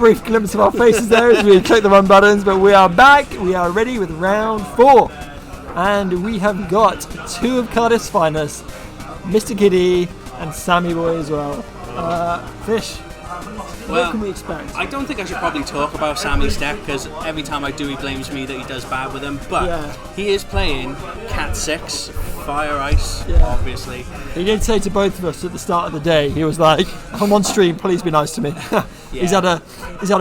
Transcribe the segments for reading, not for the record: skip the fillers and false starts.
brief glimpse of our faces there as we click the run buttons, but we are back. We are ready with round 4. And we have got 2 of Cardiff's finest, Mr. Kiddie and Sammy Boy as well. Fish, what can we expect? I don't think I should probably talk about Sammy's deck because every time I do he blames me that he does bad with him, but he is playing Cat 6, Fire Ice, obviously. He did say to both of us at the start of the day, he was like, I'm on stream, please be nice to me. He's had a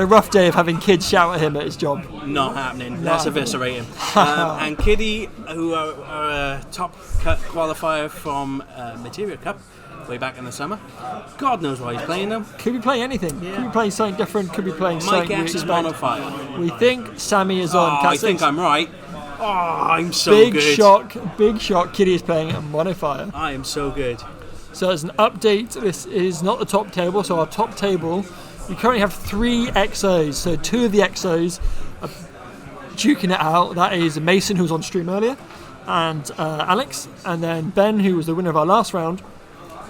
rough day of having kids shout at him at his job. Not happening. Let's eviscerate him. And Kiddie, who are a top qualifier from Materia Cup, way back in the summer. God knows why he's playing them. Could be playing anything. Yeah. Could be playing something different. Could be playing something we expect. My guess is Monofire. We think Sammy is on Cat 6. I think I'm right. Oh, I'm so good. Big shock. Kiddie is playing Monofire. I am so good. So as an update, this is not the top table. So our top table, we currently have 3 XOs. So 2 of the XOs are duking it out. That is Mason, who was on stream earlier, and Alex. And then Ben, who was the winner of our last round.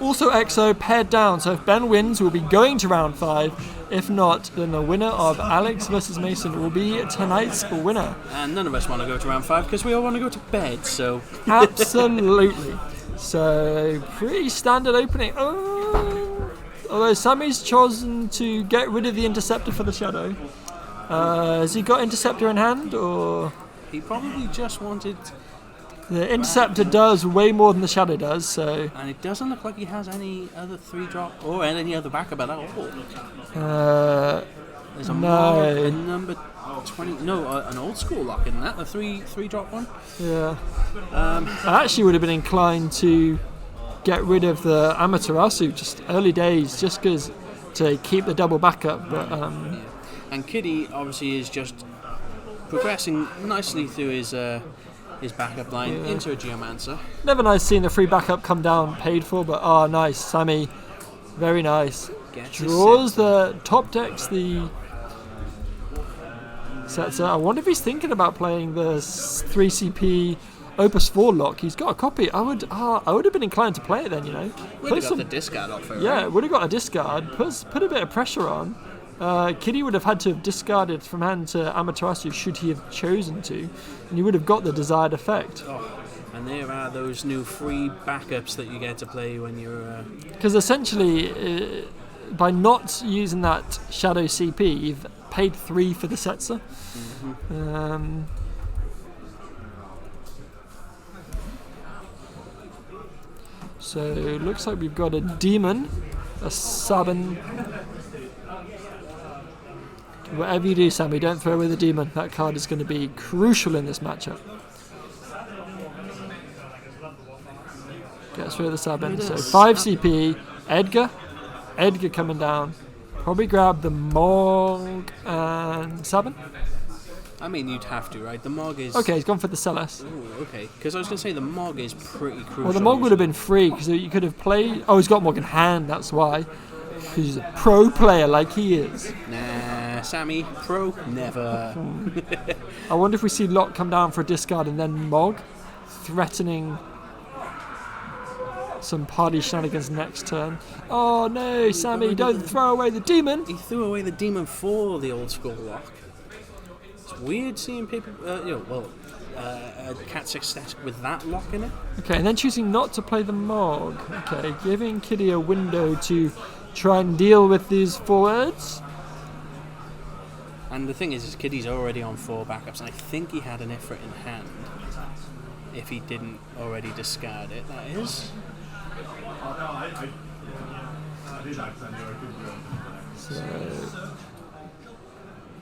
Also XO paired down, so if Ben wins, we'll be going to round 5. If not, then the winner of Alex versus Mason will be tonight's winner. And none of us want to go to round 5 because we all want to go to bed, so... Absolutely. So, pretty standard opening. Although Sammy's chosen to get rid of the Interceptor for the Shadow. Has he got Interceptor in hand, or...? He probably just wanted... The Interceptor does way more than the Shadow does, so... And it doesn't look like he has any other 3-drop or any other backup at all. There's a number 20... No, an old school Locke in that, the 3-drop one. Yeah. I actually would have been inclined to get rid of the Amaterasu, just early days, just because to keep the double backup, but... And Kiddie, obviously, is just progressing nicely through his backup line into a Geomancer. Never nice seeing the free backup come down paid for, but nice. Sammy, very nice. Draws the top decks, the sets. I wonder if he's thinking about playing the 3CP Opus 4 Locke. He's got a copy. I would have been inclined to play it then, you know. Would have got the discard off it, yeah, right? Would have got a discard. Put a bit of pressure on. Kiddie would have had to have discarded from hand to Amaterasu should he have chosen to, and he would have got the desired effect. And there are those new free backups that you get to play when you're... Because essentially, by not using that Shadow CP, you've paid 3 for the Setzer. Mm-hmm. So it looks like we've got a Demon, a Sabin... Whatever you do, Sammy, don't throw away the Demon. That card is going to be crucial in this matchup. Gets rid of the Sabin. So 5 CP. Edgar coming down. Probably grab the Morg and Sabin. I mean, you'd have to, right? The Morg is... Okay, he's gone for the Celes. Ooh, okay. Because I was going to say the Morg is pretty crucial. Well, the Morg would have been free, because you could have played... Oh, he's got Morg in hand, that's why. Because he's a pro player like he is. Nah, Sammy, pro, never. I wonder if we see Locke come down for a discard and then Morg, threatening some party shenanigans next turn. Oh no, Sammy, don't throw away the Demon! He threw away the Demon for the old school Locke. It's weird seeing people, a Cat 6 static with that Locke in it. Okay, and then choosing not to play the Morg. Okay, giving Kiddie a window to try and deal with these forwards. And the thing is Kiddie's already on 4 backups, and I think he had an Ifrit in hand. If he didn't already discard it, that is. So,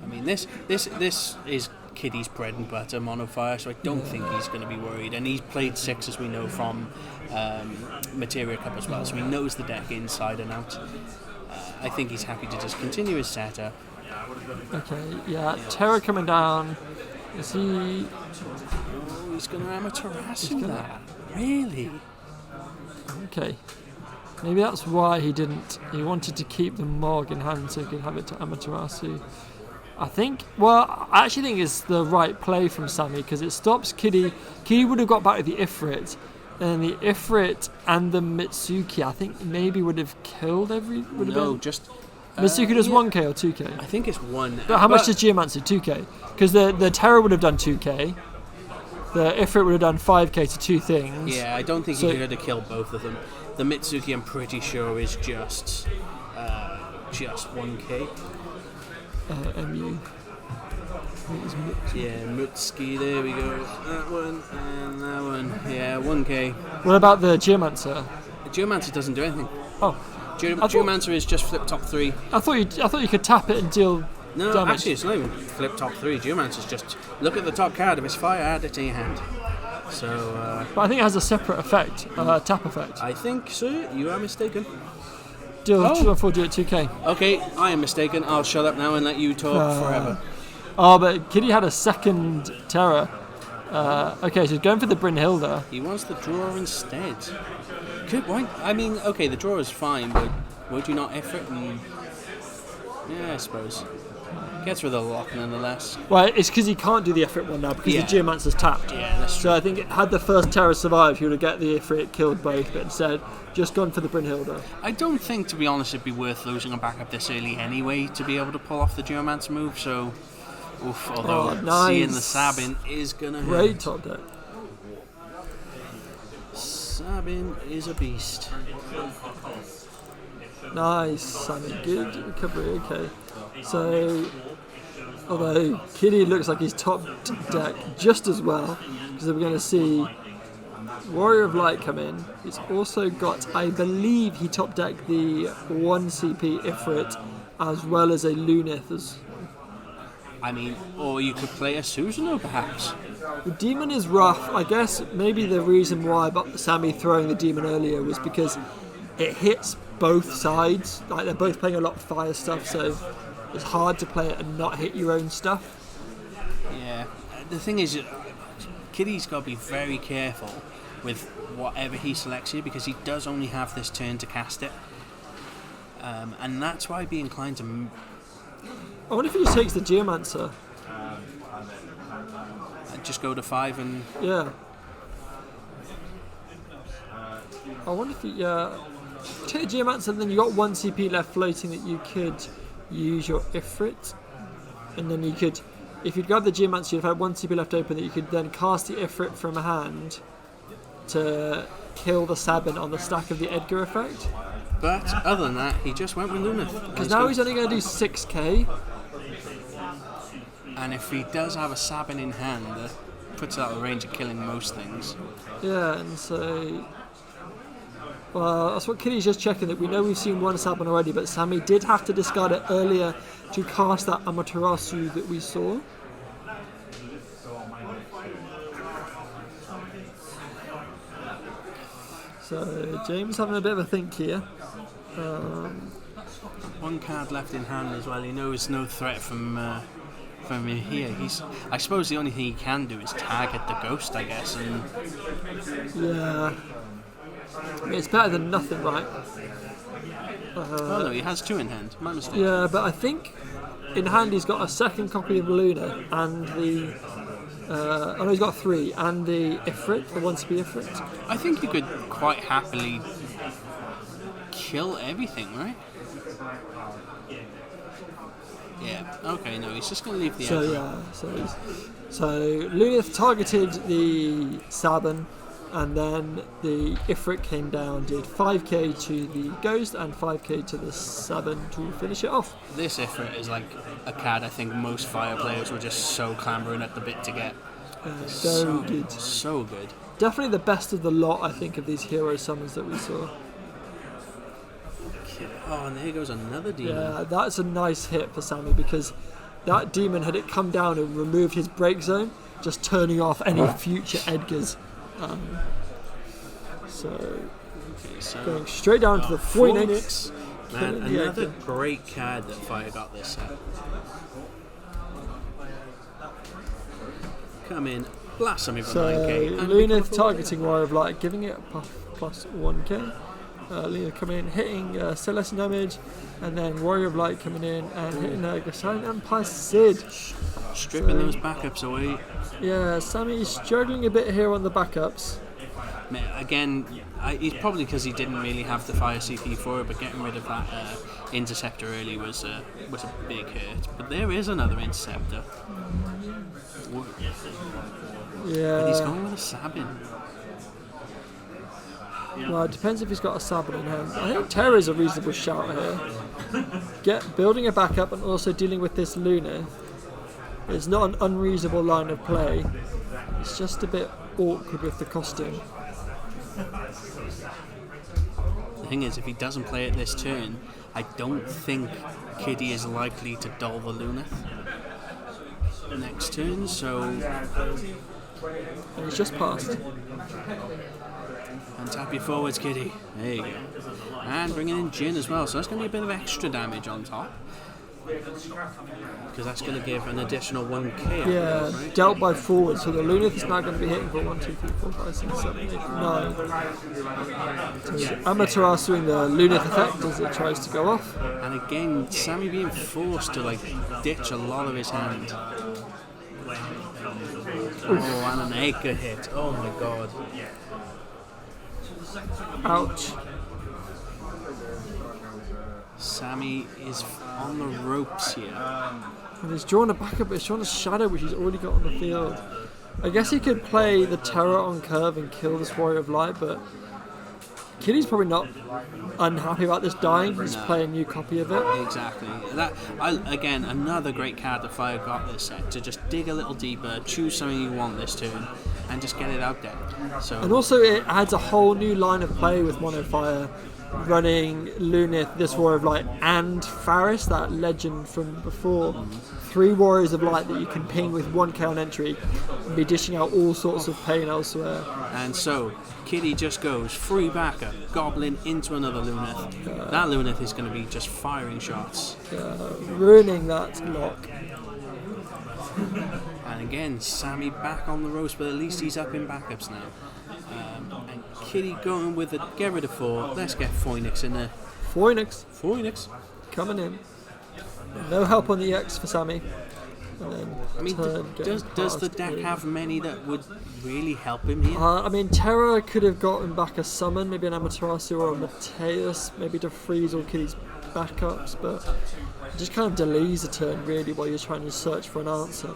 I mean, this is Kiddie's bread and butter, Monofire, so I don't think he's going to be worried. And he's played 6, as we know, from Materia Cup as well, so he knows the deck inside and out. I think he's happy to just continue his setup. Okay, yeah, Terra coming down. Is he... Oh, he's going to Amaterasu that. Really? Okay. Maybe that's why he didn't. He wanted to keep the Morg in hand so he could have it to Amaterasu. I actually think it's the right play from Sammy because it stops Kiddie. Kiddie would have got back to the Ifrit, and the Ifrit and the Mitsuki, I think maybe would have killed Mitsuki does 1k or 2k? I think it's 1. But how much does Geomancer? 2k? Because the Terra would have done 2k. The Ifrit would have done 5k to 2 things. Yeah, I don't think he could have killed both of them. The Mitsuki, I'm pretty sure, is just 1k. MU. Yeah, Mutsuki, there we go. That one and that one. Yeah, 1k. What about the Geomancer? The Geomancer doesn't do anything. Oh. Geomancer is just flip top 3. I thought you could tap it and deal No, damage. actually, it's not even flip top 3. Geomancer's just look at the top card. If it's fire, add it to your hand. So. But I think it has a separate effect, tap effect. I think, sir, you are mistaken. Deal 4 at 2k. Okay, I am mistaken. I'll shut up now and let you talk forever. Oh, but Kiddie had a second Terra. Okay, so he's going for the Brynhilda. He wants the draw instead. Why? I mean, okay, the draw is fine, but would you not F it? Yeah, I suppose. Gets rid of the Locke nonetheless. Well, it's because he can't do the Ifrit one now because the Geomancer's tapped. Yeah, that's true. So I think had the first Terra survived, he would have get the Ifrit, killed both, but instead just gone for the Brynhilda. I don't think, to be honest, it'd be worth losing a backup this early anyway to be able to pull off the Geomancer move. So, although seeing the Sabin is gonna hurt. Great top deck. Sabin is a beast. Nice, Sammy. Good recovery. Okay. So, although Kiddie looks like he's top deck just as well, because we're going to see Warrior of Light come in. He's also got, I believe, he top decked the 1 CP Ifrit as well as a Lunith. I mean, or you could play a Susanoo perhaps. The Demon is rough. I guess maybe the reason why Sammy throwing the Demon earlier was because it hits both sides. Like they're both playing a lot of fire stuff, so it's hard to play it and not hit your own stuff. Yeah. The thing is, Kiddie's got to be very careful with whatever he selects here because he does only have this turn to cast it. And that's why I'd be inclined to... I wonder if he just takes the Geomancer. Just go to 5 and... Yeah. I wonder if he... take the Geomancer and then you got 1 CP left floating that you could use your Ifrit. And then you could... If you'd grab the Geomancer, you'd have had 1 CP left open that you could then cast the Ifrit from hand to kill the Sabin on the stack of the Edgar effect. But other than that, he just went with Lunith. Because now he's only going to do 6k. And if he does have a Sabin in hand, that puts out a range of killing most things. Yeah, and so... Well, that's what Kiddie's just checking, that we know we've seen 1 Sabin already, but Sammy did have to discard it earlier to cast that Amaterasu that we saw. So, James having a bit of a think here. 1 card left in hand as well. He knows no threat from here. I suppose the only thing he can do is target the ghost, I guess. And yeah. I mean, it's better than nothing, right? oh no, he has 2 in hand. My mistake. Yeah, but I think in hand he's got a second copy of Luna and the... oh no, he's got 3 and the Ifrit, the 1 CP Ifrit. I think you could quite happily kill everything, right? Yeah. Okay. No, he's just going to leave the. So edge. So Lunith targeted the Sabin, and then the Ifrit came down, did 5k to the Ghost and 5k to the Sabin to finish it off. This Ifrit is like a card I think most fire players were just so clambering at the bit to get. So good. So good. Definitely the best of the lot, I think, of these hero summons that we saw. Oh, and there goes another demon. Yeah, that's a nice hit for Sammy because that demon, had it come down and removed his break zone, just turning off any future Edgars. So going straight down to the Phoenix. Man, another great card that Fire got this set. Come in, blast something from 9k. Lunith targeting Warrior of Light, giving it a plus 1k. Lunith coming in, hitting Celestial damage, and then Warrior of Light coming in and hitting Gassan Empire Sid. Stripping those backups away. Yeah, Sammy's struggling a bit here on the backups. Again, it's probably because he didn't really have the fire CP for it, but getting rid of that interceptor early was a big hurt. But there is another interceptor. Yeah. And he's going with a Sabin. Well, it depends if he's got a Sabin in hand. I think Terra is a reasonable shout here. Building a backup and also dealing with this Luna is not an unreasonable line of play. It's just a bit awkward with the costume. The thing is, if he doesn't play it this turn, I don't think Kiddie is likely to dull the Luna next turn, so... And he's just passed. And tap your forwards, Kiddie. There you go. And bringing in Jin as well, so that's going to be a bit of extra damage on top. Because that's going to give an additional 1k. Yeah, right? dealt by forward, so the Lunith is now going to be hitting for 1, 2, 3, 4, 5, 6, 7, 8, 9. So Amaterasu in the Lunith effect as it tries to go off. And again, Sammy being forced to ditch a lot of his hand. Oh, and an acre hit. Oh my god. Ouch. Sammy is on the ropes here. And he's drawn a backup, but he's drawn a shadow which he's already got on the field. I guess he could play the Terra on curve and kill this Warrior of Light, but Kiddie's probably not unhappy about this dying. He's playing a new copy of it. Exactly. Again, another great card that Fire got this set, to just dig a little deeper, choose something you want this turn, and just get it out there. So. And also it adds a whole new line of play with Mono Fire, running Lunith, this Warrior of Light, and Faris, that legend from before. 3 Warriors of Light that you can ping with 1k on entry and be dishing out all sorts of pain elsewhere. And so, Kiddie just goes free backup, Goblin into another Lunith. That Lunith is going to be just firing shots. Ruining that Locke. And again, Sammy back on the ropes, but at least he's up in backups now. And Kiddie going with a get rid of 4. Let's get Phoenix in there. Phoenix Coming in. No help on the X for Sammy. And then I mean, does the deck have many that would really help him here? I mean, Terra could have gotten back a summon, maybe an Amaterasu or a Mateus, maybe to freeze all Kiddie's backups, but it just kind of delays a turn really while you're trying to search for an answer.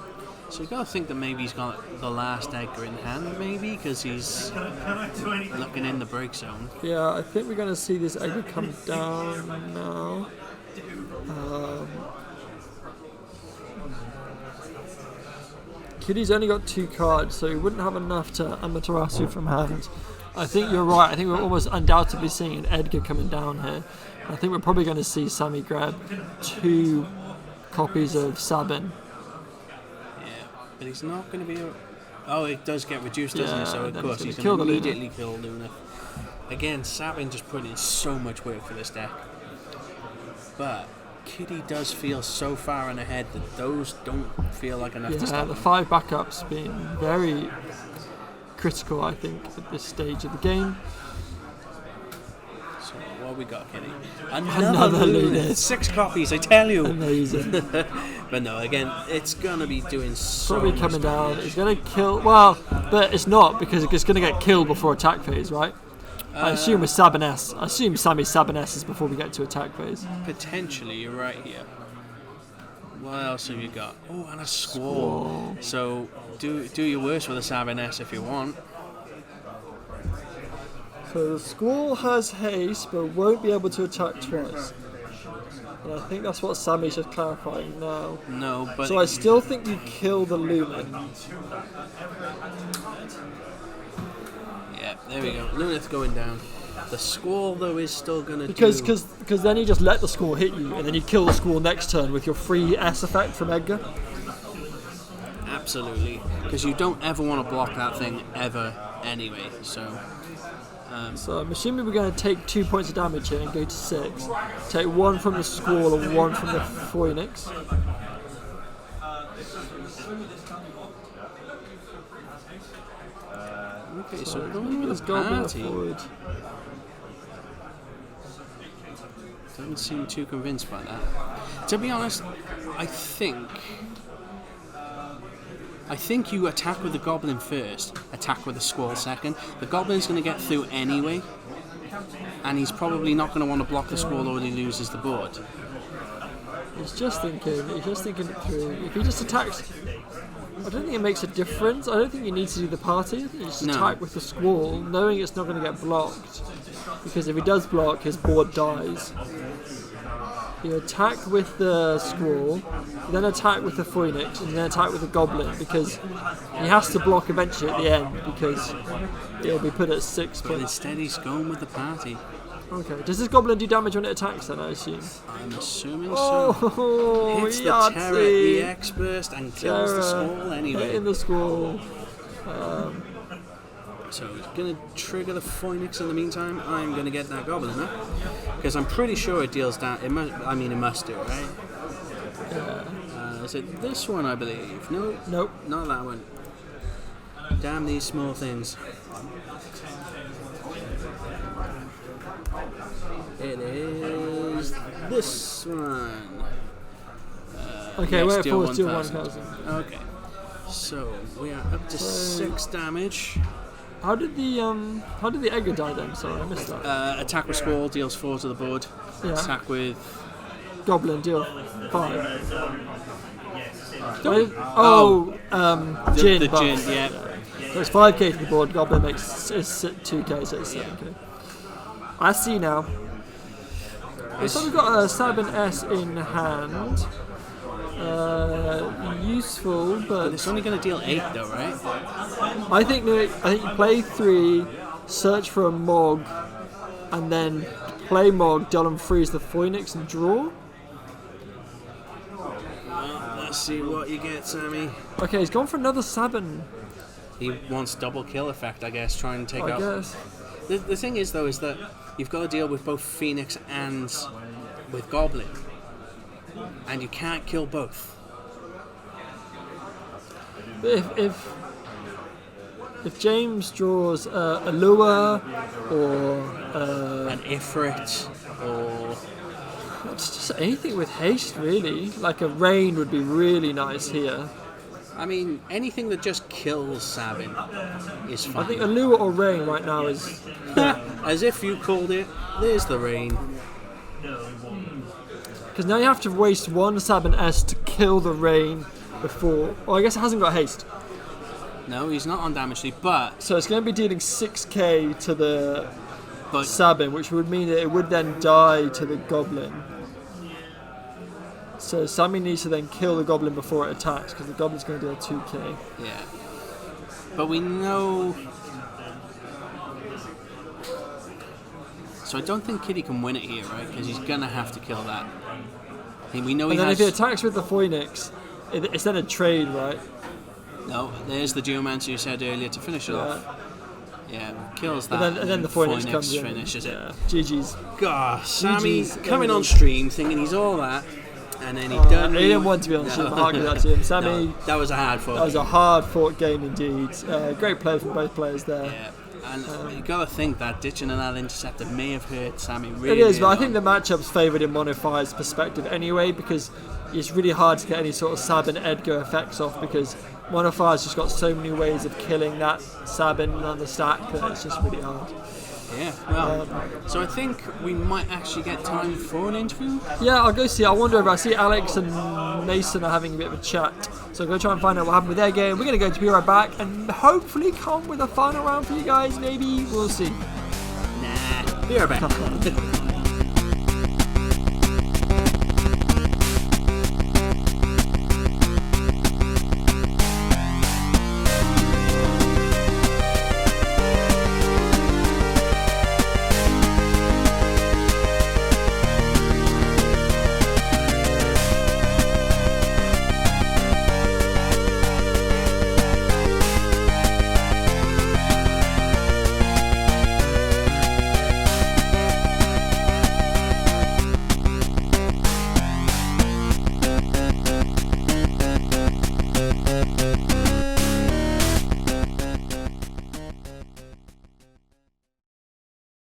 So you gotta think that maybe he's got the last Edgar in hand, maybe, because he's looking in the break zone. Yeah, I think we're going to see this Edgar come down now. Kiddie's only got 2 cards, so he wouldn't have enough to Amaterasu from hand. I think you're right. I think we're almost undoubtedly seeing an Edgar coming down here. I think we're probably going to see Sammy grab 2 copies of Sabin. Yeah, but he's not going to be... Oh, it does get reduced, doesn't it? So, of course, he's going to immediately kill Luna. Again, Sabin just put in so much work for this deck. But Kiddie does feel so far in ahead that those don't feel like enough to stop him. The 5 backups being very critical, I think, at this stage of the game. So what have we got, Kiddie? Another Luna. 6 copies, I tell you. Amazing. But no, again, it's going to be doing so probably coming down. It's going to kill... Well, but it's not, because it's going to get killed before attack phase, right? I assume with Sabiness. I assume Sammy's Sabiness is before we get to attack phase. Potentially, you're right here. What else have you got? Oh, and a Squall. So do your worst with a Sabiness if you want. So the Squall has haste, but won't be able to attack twice. And I think that's what Sammy's just clarifying now. No, but... So I still think you kill the Luna. Yeah, there we go. Lunith going down. The Squall, though, is still going to because then you just let the Squall hit you, and then you kill the Squall next turn with your free S effect from Edgar. Absolutely. Because you don't ever want to block that thing ever anyway, so... So I'm assuming we're going to take 2 points of damage here and go to 6. Take 1 from the Squall and 1 from the Phoenix. Okay, so going with a party. Forward. Don't seem too convinced by that. To be honest, I think I think you attack with the Goblin first, attack with the Squall second. The Goblin's going to get through anyway, and he's probably not going to want to block the Squall or he loses the board. He's just thinking it through. If he just attacks, I don't think it makes a difference. I don't think you need to do the party. I think you just attack with the Squall, knowing it's not going to get blocked. Because if he does block, his board dies. You attack with the Squall, then attack with the Phoenix, and then attack with the Goblin, because he has to block eventually at the end, because it'll be put at 6 But points. instead he's going with the party. Okay, does this Goblin do damage when it attacks then, I assume? I'm assuming so. Oh, Hits the Yahtzee! Terra EX burst and kills the Squall anyway. In the Squall. So he's going to trigger the Phoenix in the meantime. I'm going to get that Goblin up. Because I'm pretty sure it deals down. It must do, right? Yeah. Is it this one, I believe? No? Nope. Not that one. Damn these small things. It is this one. Okay, yes, wait, deal 4 to 1,000. 1,000. Okay. So we are up to 6 damage. How did the Edgar die then? Sorry, I missed that. Attack with Squall deals 4 to the board. Yeah. Attack with Goblin deal 5. Gin. the buff. Gin, yeah. So it's 5k to the board. Goblin makes it's 2k, so it's 7k. I see now. So we've got a Sabin S in hand. Useful, but It's only going to deal 8 though, right? I think you play 3, search for a Mog, and then play Mog, deal and freeze the Phoenix and draw. Well, let's see what you get, Sammy. Okay, he's gone for another Sabin. He wants double kill effect, I guess, try and take I out. guess. The thing is, though, is that you've got to deal with both Phoenix and with Goblin. And you can't kill both. But if James draws a Lure or An Ifrit or... just anything with haste, really. Like a Rain would be really nice here. I mean, anything that just kills Sabin is fine. I think a Lure or Rain right now is... As if you called it, there's the rain. Because now you have to waste one Sabin S to kill the Rain before... Well, I guess it hasn't got haste. No, he's not on damage lead, but So it's going to be dealing 6k to the but Sabin, which would mean that it would then die to the Goblin. So Sammy needs to then kill the Goblin before it attacks, because the Goblin's going to deal 2k. yeah. But we know. So I don't think Kiddie can win it here, right? Because he's gonna have to kill that. We know he And then has. if he attacks with the Phoenix, it's then a trade, right? No, there's the Geomancer you said earlier to finish it off. Yeah, kills that. And then the Phoenix comes in. finishes it. Yeah. GG's. Gosh, Sammy GG's. coming on stream thinking he's all that, and then he done. He didn't want to be on stream. I argued that to him. Sammy, No, that was a hard fought. that was a hard-fought game indeed. Great play from both players there. Yeah, and you got to think that ditching another interceptor may have hurt Sammy really. It is, but I early think the on. matchup's favoured in Mono Fire's perspective anyway, because it's really hard to get any sort of Sabin Edgar effects off, because Mono Fire's just got so many ways of killing that Sabin on the stack that it's just really hard. Yeah, well, so I think we might actually get time for an interview. Yeah, I'll go see. I wonder if I see Alex and Mason are having a bit of a chat. So I'm going to try and find out what happened with their game. We're going to go to be right back and hopefully come with a final round for you guys. Maybe we'll see. Nah, be right back.